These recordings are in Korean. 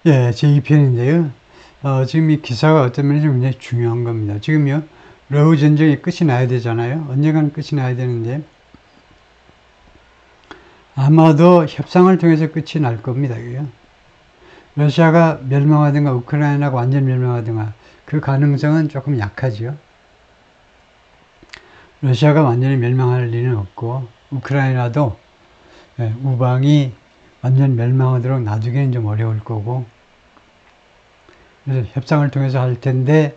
예, 제2편인데요. 지금 이 기사가 어떤 면에서 굉장히 중요한 겁니다. 지금요, 러우 전쟁이 끝이 나야 되잖아요. 언젠가는 끝이 나야 되는데, 아마도 협상을 통해서 끝이 날 겁니다. 이게요. 러시아가 멸망하든가, 우크라이나가 완전 멸망하든가, 그 가능성은 조금 약하죠. 러시아가 완전히 멸망할 리는 없고, 우크라이나도 우방이 완전 멸망하도록 놔두기는 좀 어려울 거고, 그래서 협상을 통해서 할 텐데,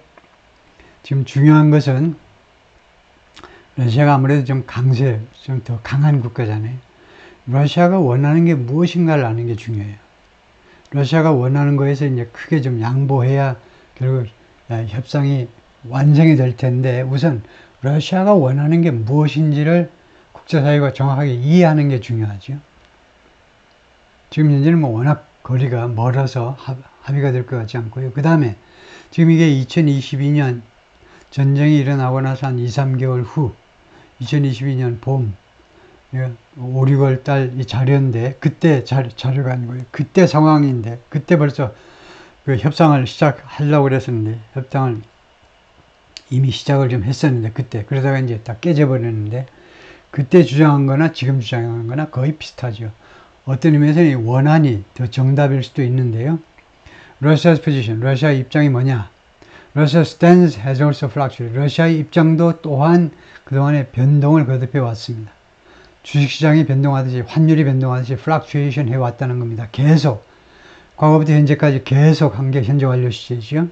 지금 중요한 것은 러시아가 아무래도 좀 더 강한 국가잖아요. 러시아가 원하는 게 무엇인가를 아는 게 중요해요. 러시아가 원하는 거에서 이제 크게 좀 양보해야 결국 협상이 완성이 될 텐데, 우선 러시아가 원하는 게 무엇인지를 국제사회가 정확하게 이해하는 게 중요하죠. 지금 현재는 뭐 워낙 거리가 멀어서 합의가 될 것 같지 않고요. 그 다음에 지금 이게 2022년 전쟁이 일어나고 나서 한 2, 3개월 후 2022년 봄 5, 6월 달 이 자료인데, 그때 자료가 아니고요. 그때 상황인데, 그때 벌써 그 협상을 시작하려고 그랬었는데, 협상을 이미 시작을 좀 했었는데, 그때. 그러다가 이제 다 깨져버렸는데, 그때 주장한 거나 지금 주장한 거나 거의 비슷하죠. 어떤 의미에서 이 원안이 더 정답일 수도 있는데요. Russia's position, 러시아의 입장이 뭐냐? Russia's stance has also fluctuated. 러시아의 입장도 또한 그동안에 변동을 거듭해 왔습니다. 주식시장이 변동하듯이, 환율이 변동하듯이 fluctuation 해왔다는 겁니다. 계속. 과거부터 현재까지 계속 한 게 현재 완료 시제죠.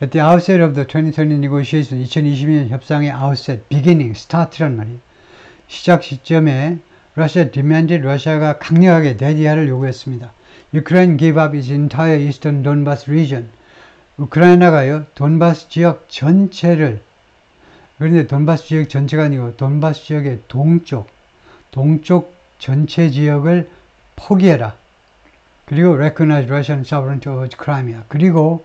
At the outset of the 2020 negotiation, 2022년 협상의 outset, beginning, start란 말이에요. 시작 시점에 러시아 demanded, 러시아가 강력하게 대리하를 요구했습니다. Ukraine gave up its entire eastern Donbas region. 우크라이나가요, 돈바스 지역 전체를, 그런데 돈바스 지역 전체가 아니고 돈바스 지역의 동쪽 전체 지역을 포기해라. 그리고 recognize Russian sovereignty over Crimea. 그리고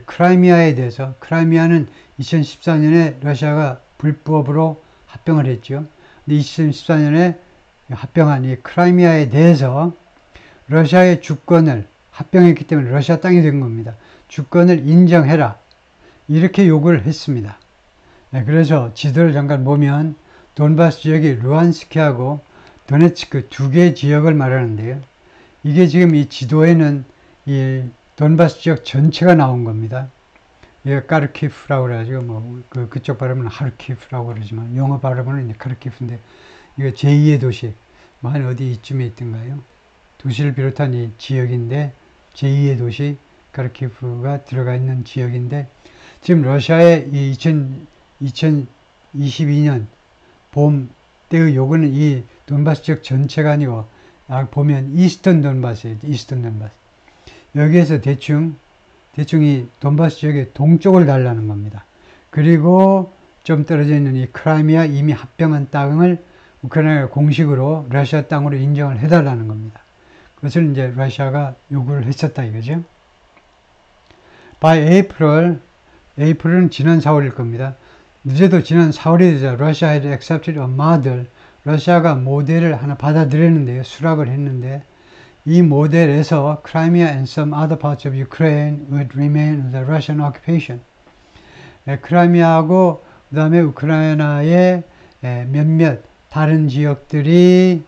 크라이미아에 대해서, 크라이미아는 2014년에 러시아가 불법으로 합병을 했죠. 근데 2014년에 합병한 이 크라이미아에 대해서 러시아의 주권을 합병했기 때문에 러시아 땅이 된 겁니다. 주권을 인정해라. 이렇게 요구를 했습니다. 그래서 지도를 잠깐 보면 돈바스 지역이 루안스크하고 도네츠크 두 개의 지역을 말하는데요. 이게 지금 이 지도에는 이 돈바스 지역 전체가 나온 겁니다. 이게 카르키프라고 그래가지고 그쪽 발음은 하르키프라고 그러지만 영어 발음은 이제 카르키프인데, 이거 제2의 도시, 한 어디 이쯤에 있던가요? 도시를 비롯한 이 지역인데, 제2의 도시 카르키프가 들어가 있는 지역인데, 지금 러시아의 이 2022년 봄 때의 요구는 이 돈바스 지역 전체가 아니고, 보면 이스턴 돈바스예요. 이스턴 돈바스. 여기에서 대충 이 돈바스 지역의 동쪽을 달라는 겁니다. 그리고 좀 떨어져 있는 이 크라이미아 이미 합병한 땅을 우크라이나가 공식으로 러시아 땅으로 인정을 해달라는 겁니다. 그것을 이제 러시아가 요구를 했었다 이거죠. By April은 지난 4월일 겁니다. 늦어도 지난 4월이 되자 Russia had accepted a model. 러시아가 모델을 하나 받아들였는데요. 수락을 했는데, 이 모델에서 Crimea and some other parts of Ukraine would remain under Russian occupation. 크라이미아하고 그 다음에 우크라이나의 몇몇 다른 지역들이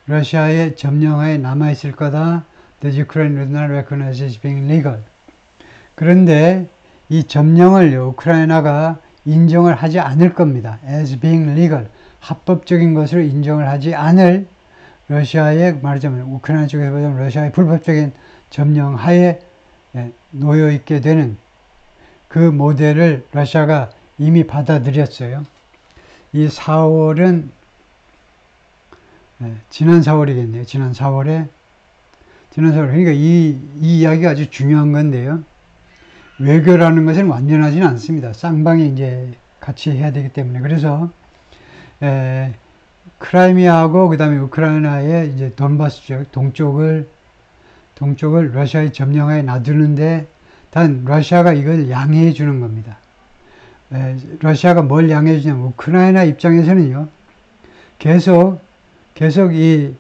러시아의 점령하에 남아있을 거다. The Ukraine would not recognize as being legal. 그런데 이 점령을 우크라이나가 인정을 하지 않을 겁니다. As being legal. 합법적인 것으로 인정을 하지 않을, 러시아의, 말하자면 우크라이나 쪽에서 보자면 러시아의 불법적인 점령하에 놓여 있게 되는 그 모델을 러시아가 이미 받아들였어요. 이 4월은 지난 4월이겠네요. 지난 4월. 그러니까 이 이야기가 아주 중요한 건데요. 외교라는 것은 완전하지는 않습니다. 쌍방이 이제 같이 해야 되기 때문에. 그래서 크라이미아하고 그 다음에 우크라이나의 이제 돈바스 지역 동쪽을 러시아의 점령하에 놔두는데, 단 러시아가 이걸 양해해 주는 겁니다. 러시아가 뭘 양해해 주냐면, 우크라이나 입장에서는요, 계속 이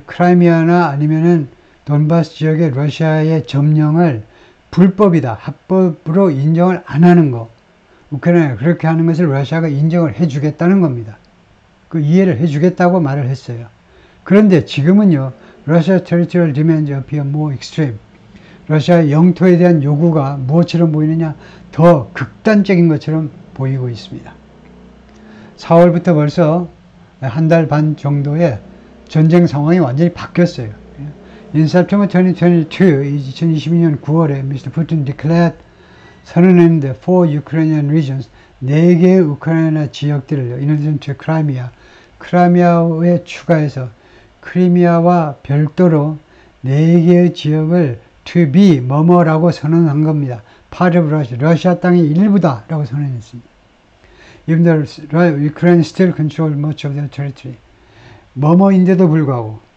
크라이미아나 아니면은 돈바스 지역의 러시아의 점령을 불법이다, 합법으로 인정을 안 하는 거. 우크라이나가 그렇게 하는 것을 러시아가 인정을 해주겠다는 겁니다. 그 이해를 해주겠다고 말을 했어요. 그런데 지금은요, Russia territorial demands appear more extreme. 러시아의 영토에 대한 요구가 무엇처럼 보이느냐? 더 극단적인 것처럼 보이고 있습니다. 4월부터 벌써 한 달 반 정도의 전쟁 상황이 완전히 바뀌었어요. In September 2022, 2022년 9월에 Mr. Putin declared 선언했는데 for Ukrainian regions, 4개의 우크라이나 지역들을 in addition to Crimea, 크라미아에 추가해서 크리미아와 별도로 4개의 지역을 to be 뭐뭐라고 선언한 겁니다. part of Russia, 러시아 땅의 일부다 라고 선언했습니다. Even though Ukraine still controls much of their territory. 뭐뭐인데도 불구하고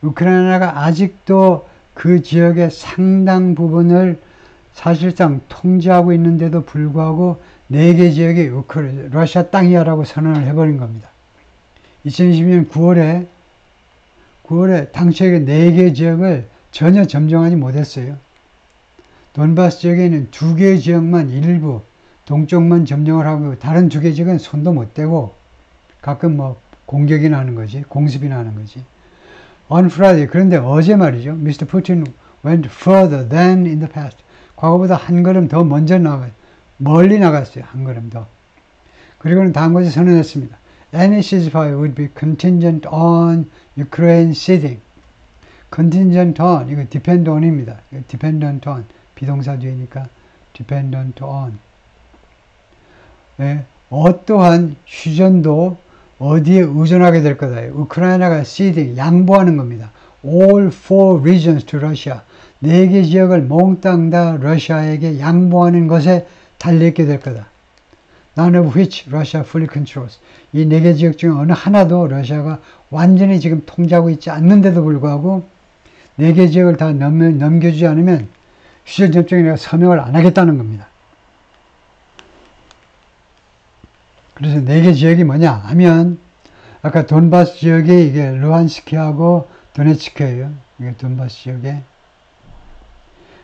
우크라이나가 아직도 그 지역의 상당 부분을 사실상 통제하고 있는데도 불구하고 4개 지역이 러시아 땅이야 라고 선언을 해버린 겁니다. 2022년 9월에 당시에 4개 지역을 전혀 점령하지 못했어요. 돈바스 지역에 있는 2개의 지역만 일부 동쪽만 점령을 하고 다른 2개 지역은 손도 못 대고 가끔 뭐 공격이나 하는 거지, 공습이나 하는 거지. On Friday, 그런데 어제 말이죠. Mr. Putin went further than in the past. 과거보다 한 걸음 더 먼저 멀리 나갔어요. 한 걸음 더. 그리고는 다음까지 선언했습니다. Any ceasefire would be contingent on Ukraine ceding. contingent on, 이거 depend on입니다. dependent on, 비동사 뒤니까 dependent on. 예, 어떠한 휴전도 어디에 의존하게 될 거다. 우크라이나가 ceding, 양보하는 겁니다. All 4 regions to Russia. 4개 지역을 몽땅 다 러시아에게 양보하는 것에 달려있게 될 거다. None of which Russia fully controls. 이 4개 지역 중에 어느 하나도 러시아가 완전히 지금 통제하고 있지 않는데도 불구하고 4개 지역을 다 넘겨주지 않으면 휴전협정에 내가 서명을 안 하겠다는 겁니다. 그래서 4개 지역이 뭐냐 하면 아까 돈바스 지역에 이게 루한스키하고 도네츠크예요. 이게 돈바스 지역에.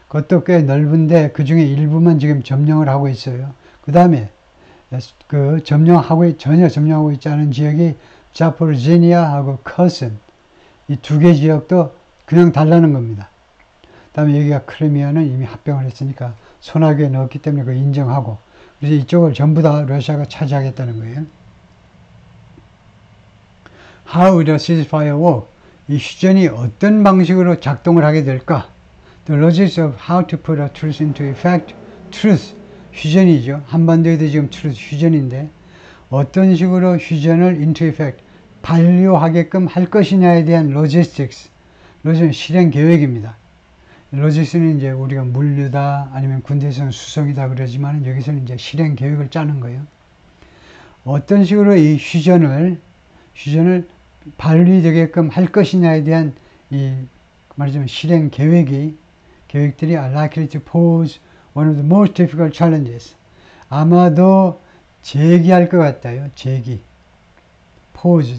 그것도 꽤 넓은데 그 중에 일부만 지금 점령을 하고 있어요. 그 다음에 그 전혀 점령하고 있지 않은 지역이 자포르지니아하고 커슨, 이 2개 지역도 그냥 달라는 겁니다. 그 다음에 여기가 크리미아는 이미 합병을 했으니까 소나기에 넣었기 때문에 그걸 인정하고, 그래서 이쪽을 전부 다 러시아가 차지하겠다는 거예요. How would a ceasefire work? 이 휴전이 어떤 방식으로 작동을 하게 될까? The logics of how to put a truce into effect. truce, 휴전이죠. 한반도에도 지금 truce, 휴전인데 어떤 식으로 휴전을 into effect, 반려하게끔 할 것이냐에 대한 logistics, 실행 계획입니다. 로직스는 이제 우리가 물류다 아니면 군대에서는 수송이다 그러지만 여기서는 이제 실행 계획을 짜는 거예요. 어떤 식으로 이 휴전을 발휘되게끔 할 것이냐에 대한 이 말하자면 실행 계획들이 are likely to pose one of the most difficult challenges. 아마도 제기할 것 같아요.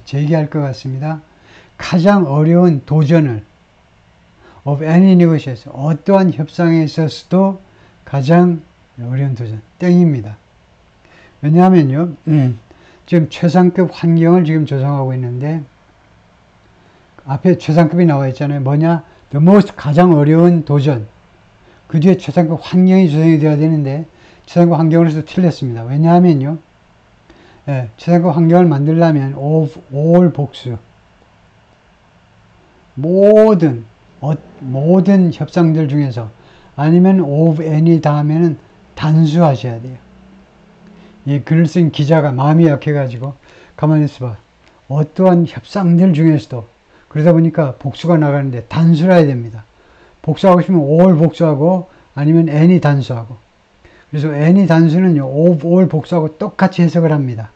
제기할 것 같습니다. 가장 어려운 도전을 of any negotiation, 어떠한 협상에 있어서도 가장 어려운 도전, 땡입니다. 왜냐하면요, 지금 최상급 환경을 지금 조성하고 있는데, 앞에 최상급이 나와 있잖아요. 뭐냐? The most, 가장 어려운 도전. 그 뒤에 최상급 환경이 조성이 되어야 되는데, 최상급 환경으로서 틀렸습니다. 왜냐하면요, 최상급 환경을 만들려면 of all 복수, 모든 협상들 중에서 아니면 of any 다음에는 단수하셔야 돼요. 이 글을 쓴 기자가 마음이 약해가지고 가만히 있어봐. 어떠한 협상들 중에서도 그러다 보니까 복수가 나가는데 단수를 해야 됩니다. 복수하고 싶으면 all 복수하고 아니면 any 단수하고. 그래서 any 단수는요, of all 복수하고 똑같이 해석을 합니다.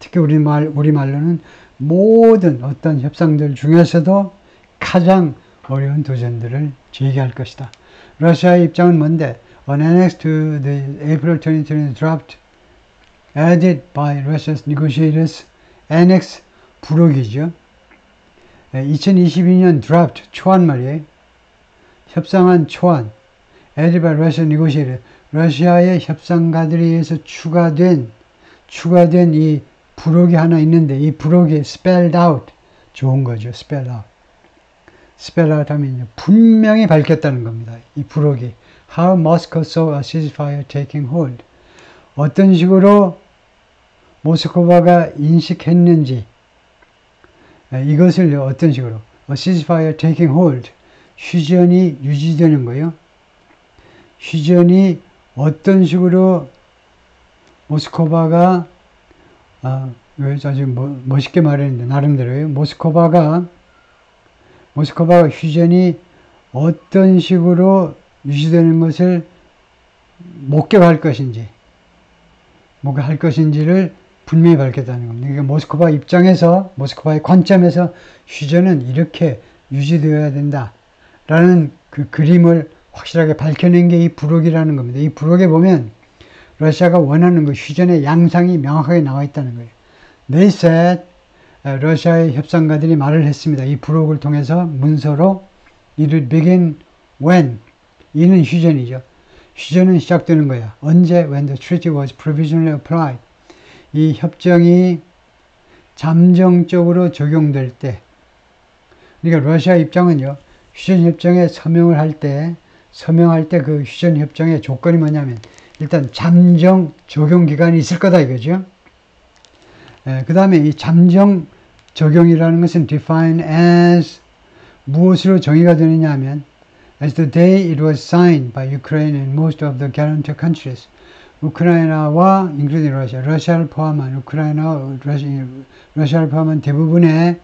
특히 우리말로는 모든 어떤 협상들 중에서도 가장 어려운 도전들을 제기할 것이다. 러시아의 입장은 뭔데? An annex to the April 2020 draft added by Russia's negotiators. annex, 부록이죠. 2022년 draft, 초안 말이에요. 협상한 초안, added by Russian negotiator, 러시아의 협상가들에 의해서 추가된 이 부록이 하나 있는데 이 부록이 spelled out, 좋은 거죠. spelled out. spell out 하면요, 분명히 밝혔다는 겁니다. 이 부록이 how Moscow saw a ceasefire taking hold, 어떤 식으로 모스크바가 인식했는지, 이것을 어떤 식으로 a ceasefire taking hold, 휴전이 유지되는 거예요. 휴전이 어떤 식으로 모스크바가 아주 멋있게 말했는데 나름대로요. 모스크바가 휴전이 어떤 식으로 유지되는 것을 목격할 것인지를 분명히 밝혔다는 겁니다. 그러니까 모스크바 입장에서, 모스크바의 관점에서 휴전은 이렇게 유지되어야 된다라는 그 그림을 확실하게 밝혀낸 게 이 부록이라는 겁니다. 이 부록에 보면 러시아가 원하는 그 휴전의 양상이 명확하게 나와 있다는 거예요. They said, 러시아의 협상가들이 말을 했습니다. 이 부록을 통해서 문서로 It would begin when, 이는 휴전이죠. 휴전은 시작되는 거야. 언제? When the treaty was provisionally applied. 이 협정이 잠정적으로 적용될 때. 그러니까 러시아 입장은요, 휴전협정에 서명할 때 그 휴전협정의 조건이 뭐냐면 일단 잠정 적용 기간이 있을 거다 이거죠. 그 다음에 이 잠정 적용이라는 것은 define as 무엇으로 정의가 되느냐 하면 as the day it was signed by Ukraine and most of the guarantor countries. 우크라이나와 including Russia, 러시아를 포함한 우크라이나와 러시아를 포함한 대부분의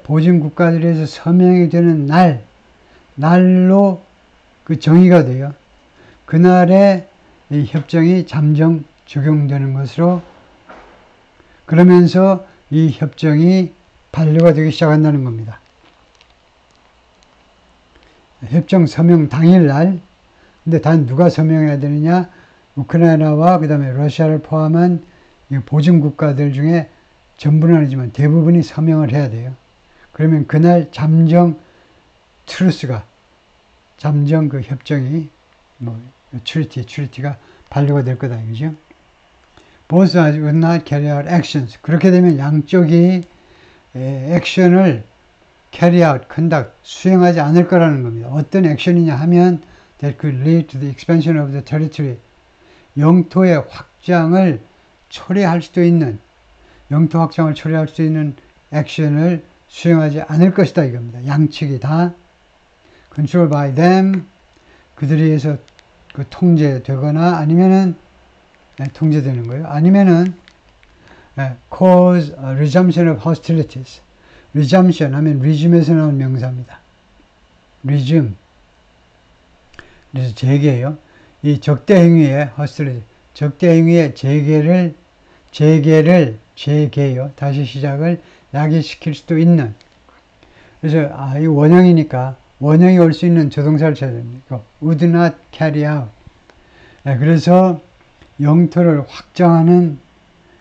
보증 국가들에서 서명이 되는 날로 그 정의가 돼요. 그날에 이 협정이 잠정 적용되는 것으로, 그러면서 이 협정이 반려가 되기 시작한다는 겁니다. 협정 서명 당일날, 근데 단 누가 서명해야 되느냐? 우크라이나와 그 다음에 러시아를 포함한 보증 국가들 중에 전부는 아니지만 대부분이 서명을 해야 돼요. 그러면 그날 잠정 그 협정이 트리티가 반려가 될 거다 이거죠. Both sides would not carry out actions. 그렇게 되면 양쪽이 액션을 carry out, conduct, 수행하지 않을 거라는 겁니다. 어떤 액션이냐 하면 that could lead to the expansion of the territory. 영토의 확장을 초래할 수도 있는 액션을 수행하지 않을 것이다 이겁니다. 양측이 다 control by them, 그들에 의해서 그 통제되거나 아니면은 통제되는 거예요. 아니면은 cause a resumption of hostilities. resumption 하면 resume에서 나온 명사입니다. resume. 그래서 재개예요. 이 적대 행위의 hostility, 적대 행위의 재개요. 다시 시작을 야기시킬 수도 있는. 그래서 이 원형이니까 원형이 올 수 있는 조동사를 찾아야 됩니다. would not carry out. 그래서 영토를 확장하는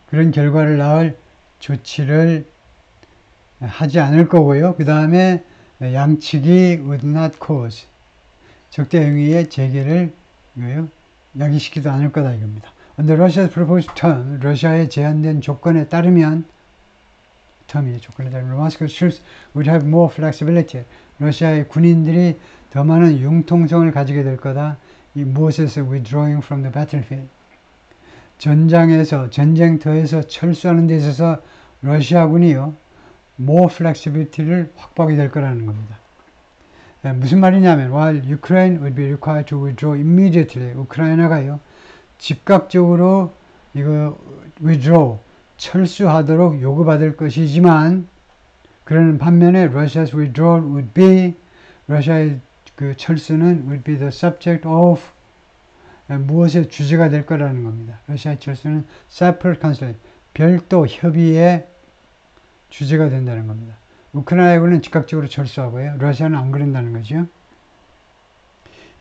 그런 결과를 낳을 조치를 하지 않을 거고요. 그 다음에 양측이 would not cause, 적대 행위의 재개를 야기시키지도 않을 거다 이겁니다. Under Russia's proposed term, 러시아의 제한된 조건에 따르면 Moscow's troops would have more flexibility. 러시아의 군인들이 더 많은 융통성을 가지게 될 거다. 이 무엇에서 withdrawing from the battlefield. 전쟁터에서 철수하는 데 있어서 러시아군이요, more flexibility를 확보하게 될 거라는 겁니다. 무슨 말이냐면, while Ukraine would be required to withdraw immediately, 우크라이나가요, 즉각적으로 withdraw, 철수하도록 요구받을 것이지만, 그러는 반면에 Russia's withdrawal would be, 러시아의 그 철수는 would be the subject of, 무엇의 주제가 될 거라는 겁니다. 러시아의 철수는 separate conflict, 별도 협의의 주제가 된다는 겁니다. 우크라이나군은 즉각적으로 철수하고요. 러시아는 안 그런다는 거죠.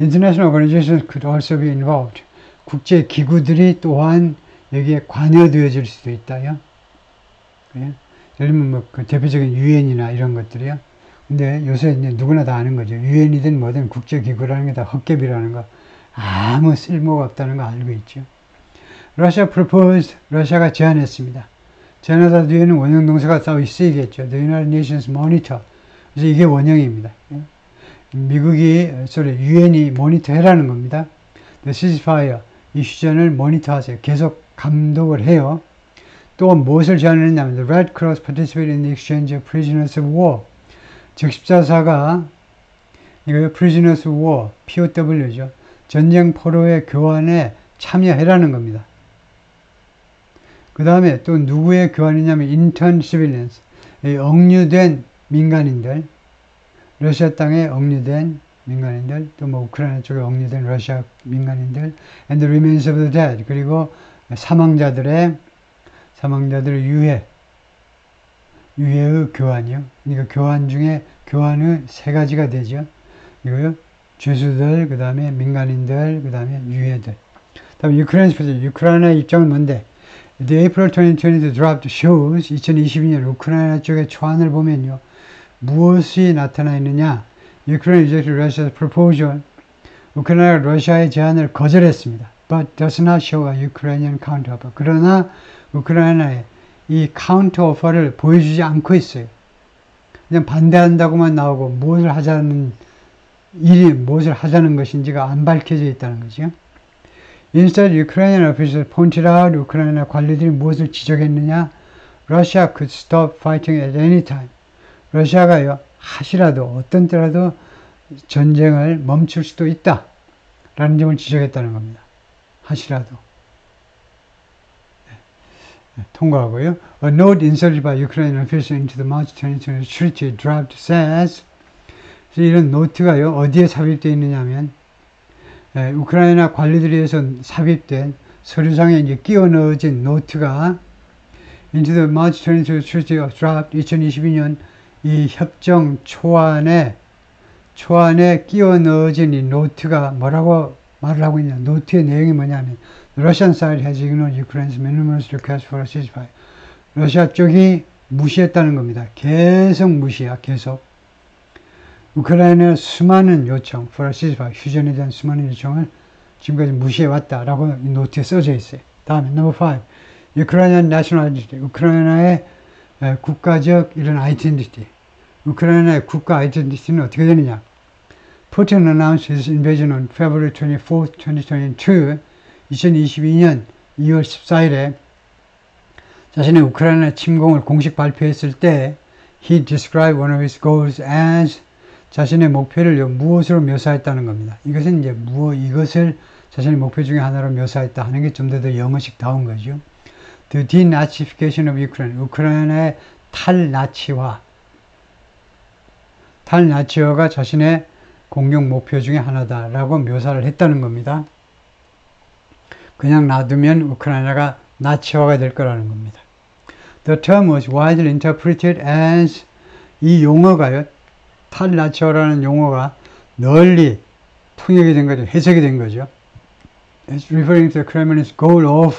International organizations could also be involved. 국제 기구들이 또한 여기에 관여되어질 수도 있다요. 예를 들면 그 대표적인 유엔이나 이런 것들이요. 근데 요새 이제 누구나 다 아는 거죠. 유엔이든 뭐든 국제기구라는 게 다 헛개비라는 거. 아무 쓸모가 없다는 거 알고 있죠. Russia proposed, 러시아가 제안했습니다. 제안하다 뒤에는 원형 동사가 따로 쓰이겠죠. The United Nations Monitor. 그래서 이게 원형입니다. 유엔이 모니터 해라는 겁니다. The ceasefire, 이 휴전을 모니터하세요. 계속 감독을 해요. 또 무엇을 제안했냐면 The Red Cross participated in the exchange of prisoners of war. 적십자사가 이거 prisoners of war, POW죠. 전쟁 포로의 교환에 참여해라는 겁니다. 그 다음에 또 누구의 교환이냐면 intern civilians, 억류된 민간인들, 러시아 땅에 억류된 민간인들, 또 뭐 우크라이나 쪽에 억류된 러시아 민간인들, and the remains of the dead, 그리고 사망자들의 유해의 교환이요. 그러니까 교환 중에 교환의 세 가지가 되죠. 이거요. 죄수들, 그 다음에 민간인들, 그 다음에 유해들. 다음 우크라이나 입장은 뭔데? The April 2020 draft shows 2022년 우크라이나 쪽의 초안을 보면요. 무엇이 나타나 있느냐? Ukraine rejected Russia's proposal. 우크라이나가 러시아의 제안을 거절했습니다. But does not show a Ukrainian counteroffer. 그러나 우크라이나의 이 카운터오퍼를 보여주지 않고 있어요. 그냥 반대한다고만 나오고 무엇을 하자는 것인지가 안 밝혀져 있다는 거죠. Instead, Ukrainian officials pointed out, 우크라이나 관리들이 무엇을 지적했느냐? Russia could stop fighting at any time. 러시아가요, 어떤 때라도 전쟁을 멈출 수도 있다. 라는 점을 지적했다는 겁니다. 하시라도. 통과하고요. A note inserted by Ukrainian officials into the March 2020 treaty draft says, 이런 노트가요, 어디에 삽입되어 있느냐면, 우크라이나 관리들에 의해서 삽입된 서류상에 이제 끼워 넣어진 노트가 into the March 2020 treaty draft 2022년 이 협정 초안에 끼워 넣어진 이 노트가 뭐라고 말을 하고 있냐. 노트의 내용이 뭐냐면 The Russian side has ignored Ukraine's numerous requests for a ceasefire. 러시아 쪽이 무시했다는 겁니다. 계속 무시야. 계속. 우크라이나의 수많은 요청, for a ceasefire, 휴전에 대한 수많은 요청을 지금까지 무시해왔다라고 이 노트에 써져 있어요. 다음에 number 5. Ukrainian national identity. 우크라이나의 국가적 이런 아이덴티티. 우크라이나의 국가 아이덴티티는 어떻게 되느냐? Putin announced his invasion on February 24, 2022. 2022년 2월 14일에 자신의 우크라이나 침공을 공식 발표했을 때 he described one of his goals as 자신의 목표를 무엇으로 묘사했다는 겁니다. 이것은 이제 이것을 자신의 목표 중에 하나로 묘사했다 하는 게 좀 더 영어식 다운 거죠. The denazification of Ukraine. 우크라이나의 탈나치화가 자신의 공용 목표 중에 하나다라고 묘사를 했다는 겁니다. 그냥 놔두면 우크라이나가 나치화가 될 거라는 겁니다. The term was widely interpreted as 이 용어가요. 탈나치화라는 용어가 널리 통역이 된 거죠. 해석이 된 거죠. It's referring to the Kremlin's goal of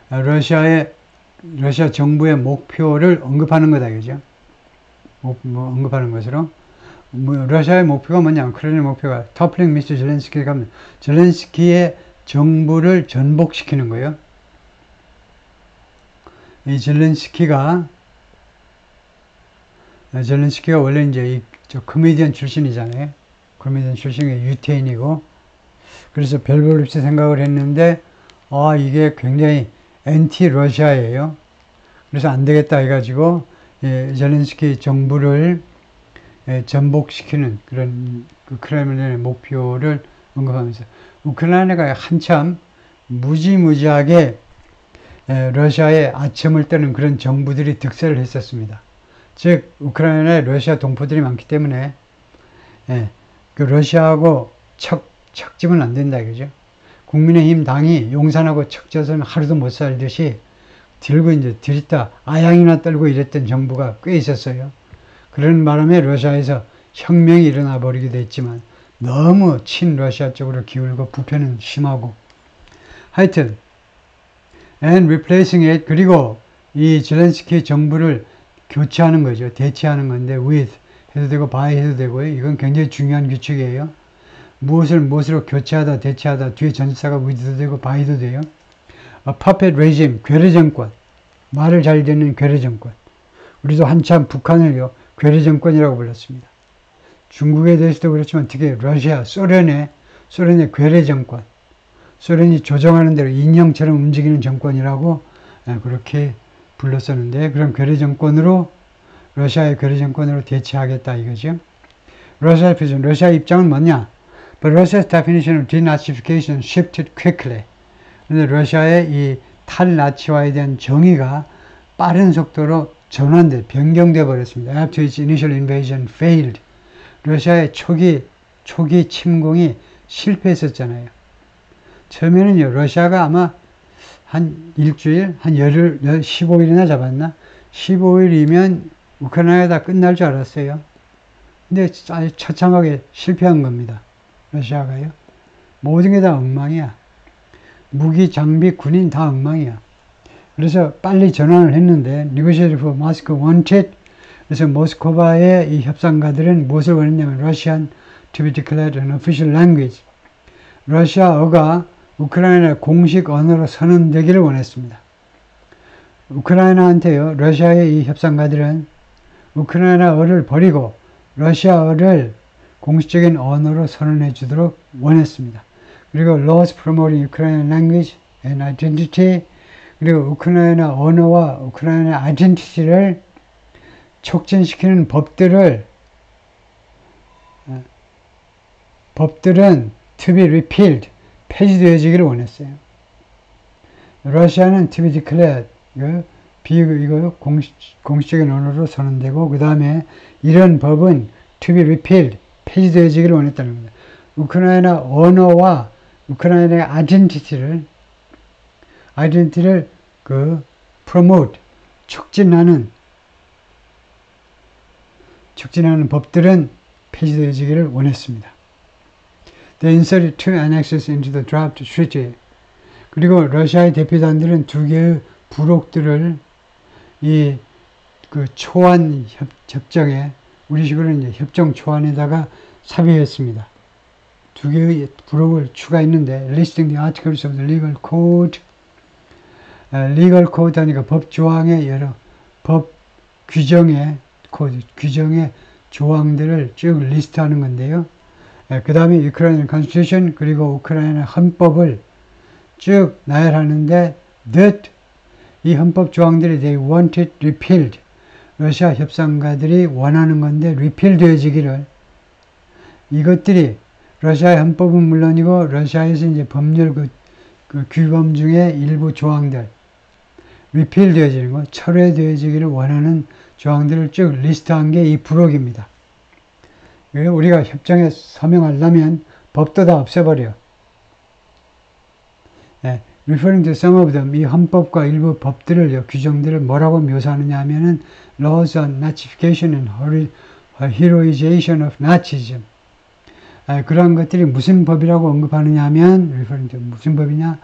러시아 정부의 목표를 언급하는 거다. 그죠? 언급하는 것으로. 러시아의 목표가 뭐냐면, 우크라이나의 목표가 toppling Mr. 젤렌스키가 가면 젤렌스키의 정부를 전복시키는 거예요. 이 젤렌스키가 원래 이제 저 코미디언 출신이잖아요. 코미디언 출신이 유태인이고, 그래서 별 볼 없이 생각을 했는데, 이게 굉장히 엔티 러시아예요. 그래서 안 되겠다 해가지고, 젤렌스키 정부를 전복시키는 그런 크렘린의 목표를 언급하면서, 우크라이나가 한참 무지무지하게 러시아의 아첨을 떠는 그런 정부들이 득세를 했었습니다. 즉 우크라이나에 러시아 동포들이 많기 때문에 그 러시아하고 척지면 안 된다 이거죠. 국민의힘 당이 용산하고 척져서는 하루도 못 살듯이 들고 이제 들이다 아양이나 떨고 이랬던 정부가 꽤 있었어요. 그런 바람에 러시아에서 혁명이 일어나 버리기도 했지만 너무 친러시아 쪽으로 기울고 부패는 심하고 하여튼 and replacing it 그리고 이 젤렌스키 정부를 교체하는 거죠. 대체하는 건데 with 해도 되고 by 해도 되고요. 이건 굉장히 중요한 규칙이에요. 무엇을 무엇으로 교체하다, 대체하다, 뒤에 전치사가 with도 되고 by도 돼요. puppet regime, 괴뢰정권, 말을 잘 듣는 괴뢰정권. 우리도 한참 북한을요 괴뢰정권이라고 불렀습니다. 중국에 대해서도 그렇지만 특히 러시아, 소련의 괴뢰정권, 소련이 조정하는 대로 인형처럼 움직이는 정권이라고 그렇게 불렀었는데, 그런 괴뢰정권으로, 러시아의 괴뢰정권으로 대체하겠다 이거죠. 러시아 입장은 뭐냐? But Russia's definition of denazification shifted quickly. 그런데 러시아의 이 탈나치화에 대한 정의가 빠른 속도로 변경돼 버렸습니다. After its initial invasion failed. 러시아의 초기 침공이 실패했었잖아요. 처음에는요, 러시아가 아마 한 일주일, 한 열흘, 15일이나 잡았나? 15일이면 우크라이나가 끝날 줄 알았어요. 근데 아주 처참하게 실패한 겁니다. 러시아가요. 모든 게 다 엉망이야. 무기, 장비, 군인 다 엉망이야. 그래서 빨리 전환을 했는데, Negotiated for Moscow wanted. 그래서 모스크바의 이 협상가들은 무엇을 원했냐면, Russian to be declared an official language. 러시아어가 우크라이나의 공식 언어로 선언되기를 원했습니다. 우크라이나한테요, 러시아의 이 협상가들은 우크라이나어를 버리고 러시아어를 공식적인 언어로 선언해 주도록 원했습니다. 그리고 laws promoting Ukrainian language and identity, 그리고 우크라이나 언어와 우크라이나 아이덴티티를 촉진시키는 법들은 to be repealed, 폐지되어지기를 원했어요. 러시아는 to be declared, 이거 공식적인 언어로 선언되고, 그 다음에 이런 법은 to be repealed, 폐지되어지기를 원했다는 겁니다. 우크라이나 언어와 우크라이나의 아이덴티티를 promote, 촉진하는 법들은 폐지되어지기를 원했습니다. They inserted two annexes into the draft treaty. 그리고 러시아의 대표단들은 두 개의 부록들을 초안 협정에, 우리식으로는 이제 협정 초안에다가 삽입했습니다. 두 개의 부록을 추가했는데, listing the articles of the legal code. legal code 하니까 법 조항의 법 규정의 조항들을 쭉 리스트하는 건데요. 그 다음에 우크라이나 constitution, 그리고 우크라이나 헌법을 쭉 나열하는데, that 이 헌법 조항들이 they wanted repealed. 러시아 협상가들이 원하는 건데 repeal 되어지기를, 이것들이 러시아의 헌법은 물론이고 러시아에서 이제 법률 규범 중에 일부 조항들 repeal 되어지는 거, 철회되어지기를 원하는 조항들을 쭉 리스트한 게 이 부록입니다. 우리가 협정에 서명하려면 법도 다 없애버려. Referring to some of them, 이 헌법과 일부 법들을, 규정들을 뭐라고 묘사하느냐 하면은 laws on Nazification and heroization of Nazism. 그러한 것들이 무슨 법이라고 언급하느냐 하면, referring to 무슨 법이냐,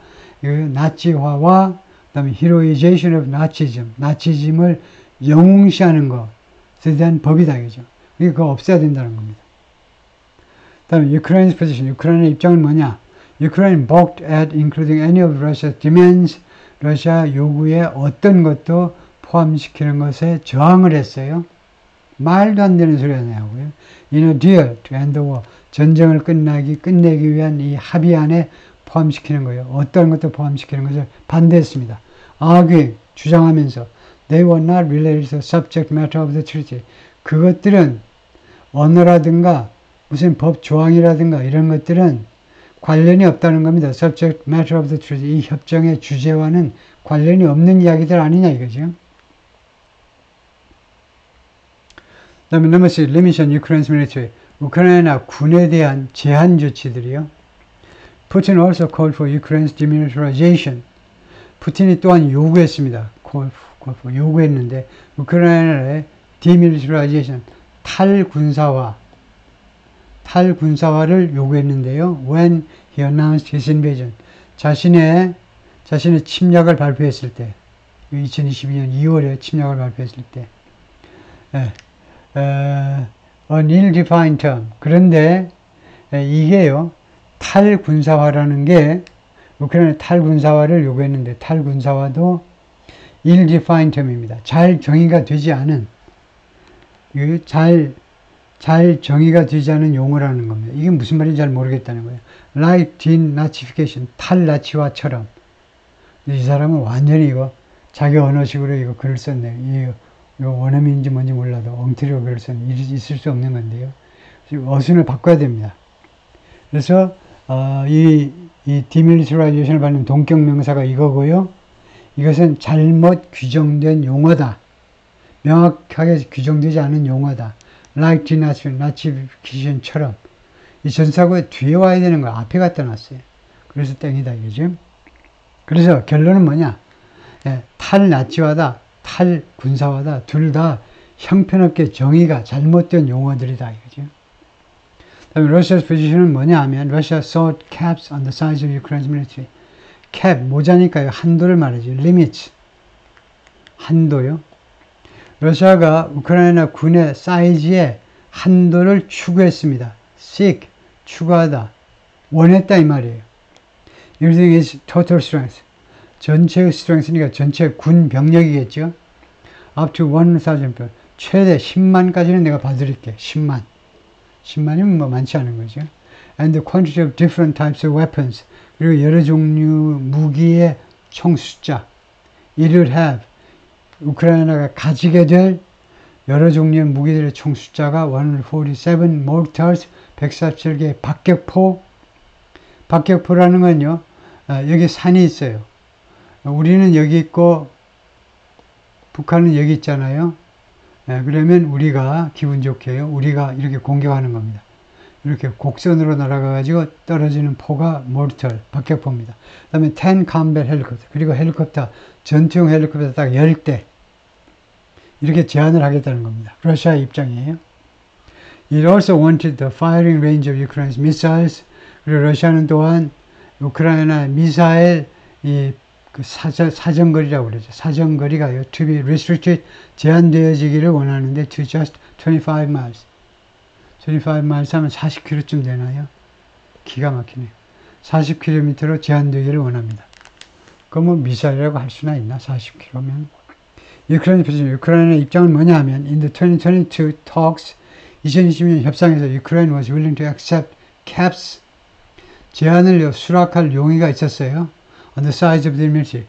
나치화와 그다음에 heroization of Nazism, 나치즘을 영웅시하는 것에 대한 법이다, 이거죠. 그거 없애야 된다는 겁니다. 다음에 Ukraine's position, 우크라이나의 입장은 뭐냐? Ukraine balked at including any of Russia's demands. 러시아 요구에 어떤 것도 포함시키는 것에 저항을 했어요. 말도 안 되는 소리 하냐고요. In a deal to end the war. 전쟁을 끝내기 위한 이 합의안에 포함시키는 거예요. 어떤 것도 포함시키는 것을 반대했습니다. arguing, 주장하면서 they were not related to the subject matter of the treaty. 그것들은 언어라든가 무슨 법 조항이라든가 이런 것들은 관련이 없다는 겁니다. subject matter of the treaty. 이 협정의 주제와는 관련이 없는 이야기들 아니냐 이거죠. 그 다음에 넘버 6, limits on Ukraine's military. 우크라이나 군에 대한 제한 조치들이요. Putin also called for Ukraine's demilitarization. 푸틴이 또한 요구했습니다. 요구했는데 우크라이나의 demilitarization, 탈군사화를 요구했는데요. When he announced his invasion, 자신의 침략을 발표했을 때, 2022년 2월에 침략을 발표했을 때, an ill-defined term. 그런데 이게요, 탈군사화라는 게 우크라이나 탈군사화를 요구했는데 탈군사화도 ill-defined term입니다. 잘 정의가 되지 않은 잘 정의가 되지 않은 용어라는 겁니다. 이게 무슨 말인지 잘 모르겠다는 거예요. Like denazification, 탈나치화처럼. 이 사람은 완전히 이거 자기 언어식으로 이거 글을 썼네요. 이거 원어민인지 뭔지 몰라도 엉터리로 글을 썼네. 있을 수 없는 건데요. 어순을 바꿔야 됩니다. 그래서 이 demilitarization을 받는 동격명사가 이거고요. 이것은 잘못 규정된 용어다. 명확하게 규정되지 않은 용어다. Like denazification처럼. 이 전사구에 뒤에 와야 되는 거 앞에 갖다 놨어요. 그래서 땡이다 이거죠. 그래서 결론은 뭐냐? 탈나치화다, 탈군사화다, 둘 다 형편없게 정의가 잘못된 용어들이다 이거죠. 다음에 러시아의 포지션은 뭐냐 하면 Russia sought caps on the size of Ukraine's military. cap, 모자니까요. 한도를 말하죠. limits, 한도요. 러시아가 우크라이나 군의 사이즈의 한도를 추구했습니다. seek, 추구하다, 원했다 이 말이에요. Everything is total strength. 전체의 strength니까 전체 군 병력이겠죠. Up to 1,000 people. 최대 10만까지는 내가 봐드릴게. 10만. 10만이면 뭐 많지 않은 거죠. And the quantity of different types of weapons. 그리고 여러 종류 무기의 총 숫자. It would have. 우크라이나가 가지게 될 여러 종류의 무기들의 총 숫자가 147 mortars, 147개의 박격포. 박격포라는 건요, 여기 산이 있어요. 우리는 여기 있고 북한은 여기 있잖아요. 그러면 우리가 기분 좋게요. 우리가 이렇게 공격하는 겁니다. 이렇게 곡선으로 날아가가지고 떨어지는 포가 모르털, 박격포입니다. 그 다음에 10 combat 헬리콥터, 그리고 헬리콥터, 전투용 헬리콥터 딱 10대. 이렇게 제한을 하겠다는 겁니다. 러시아의 입장이에요. It also wanted the firing range of Ukraine's missiles. 그리고 러시아는 또한 우크라이나 미사일 그 사정거리라고 그러죠. 사정거리가요. To be restricted, 제한되어지기를 원하는데 to just 25 miles. 25 miles 하면 40km쯤 되나요? 기가 막히네요. 40km로 제한되기를 원합니다. 그럼 뭐 미사일이라고 할 수나 있나? 40km면. 우크라이나 입장은 뭐냐 하면 in the 2022 talks 2020년 협상에서 Ukraine was willing to accept caps 제한을 수락할 용의가 있었어요. On the size of the military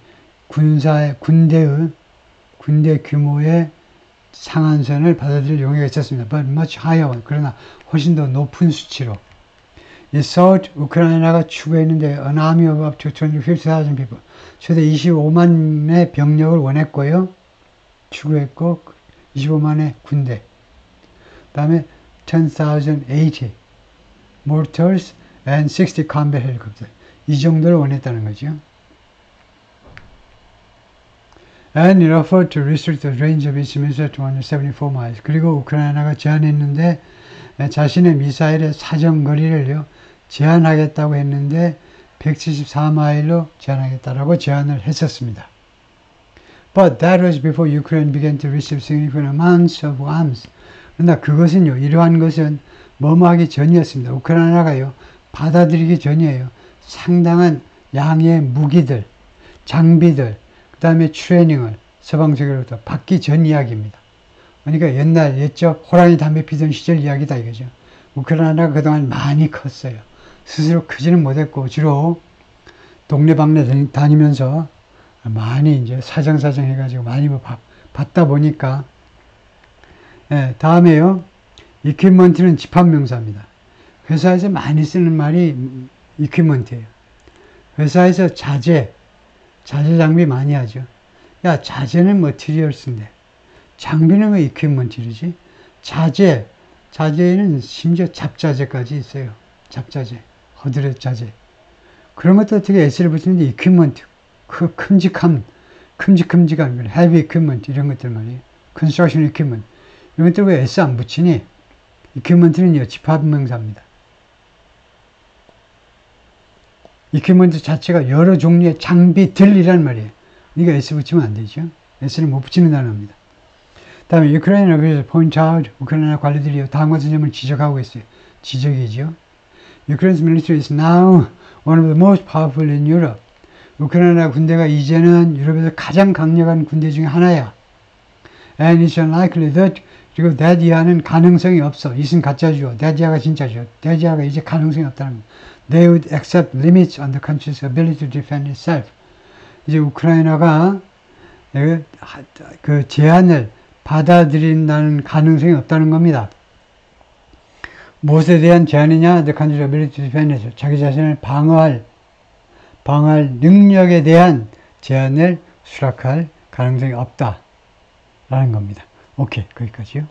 군대 규모의 상한선을 받아들일 용의가 있었습니다. But much higher. 그러나 훨씬 더 높은 수치로. It sought 우크라이나가 추구했는데 an army of up to 250,000 people. 최대 25만의 병력을 원했고요. 추구했고 25만의 군대. 그 다음에 10,080 mortars and 60 combat helicopters. 이 정도를 원했다는 거죠. And it offered to restrict the range of its missiles to 174 miles. 그리고 우크라이나가 제안했는데 자신의 미사일의 사정거리를요 제한하겠다고 했는데 174마일로 제한하겠다라고 제안을 했었습니다. But that was before Ukraine began to receive significant amounts of arms. 그러나 그것은요, 이러한 것은 뭐뭐하기 전이었습니다. 우크라이나가요, 받아들이기 전이에요. 상당한 양의 무기들, 장비들, 그 다음에 트레이닝을 서방세계로부터 받기 전 이야기입니다. 그러니까 옛날 옛적 호랑이 담배 피던 시절 이야기다 이거죠. 우크라이나가 그동안 많이 컸어요. 스스로 크지는 못했고 주로 동네방네 다니면서 많이 이제 사정사정 해가지고 많이 받다 보니까 다음에요. 이퀴먼트는 집합명사입니다. 회사에서 많이 쓰는 말이 이퀴먼트예요. 회사에서 자재 장비 많이 하죠. 야, 자재는 머티리얼스인데 장비는 왜 이퀴먼트이지? 자재는 심지어 잡자재까지 있어요. 잡자재, 허드렛 자재. 그런 것도 어떻게 S를 붙이는데 이퀴먼트, 그 큼직한 헤비 이퀴먼트 이런 것들 말이에요. 컨스트럭션 이퀴먼트 이런 것들 왜 S 안 붙이니? 이퀴먼트는요 집합명사입니다. 이퀴먼트 자체가 여러 종류의 장비들이란 말이에요. 그러니까 S 붙이면 안 되죠. S를 못 붙이는 단어입니다. 다음에 Ukraine officials point out, 우크라이나 관리들이 다음과 같은 점을 지적하고 있어요. 지적이죠. Ukraine's military is now one of the most powerful in Europe. 우크라이나 군대가 이제는 유럽에서 가장 강력한 군대 중에 하나야. And it's unlikely that, 그리고 that 이하는 가능성이 없어. it은 가짜죠. that 이하가 진짜죠. that 이하가 이제 가능성이 없다는 거. They would accept limits on the country's ability to defend itself. 이제 우크라이나가 그 제한을 받아들인다는 가능성이 없다는 겁니다. 무엇에 대한 제한이냐? The country's ability to defend itself. 자기 자신을 방어할 능력에 대한 제한을 수락할 가능성이 없다. 라는 겁니다. 오케이, 거기까지요.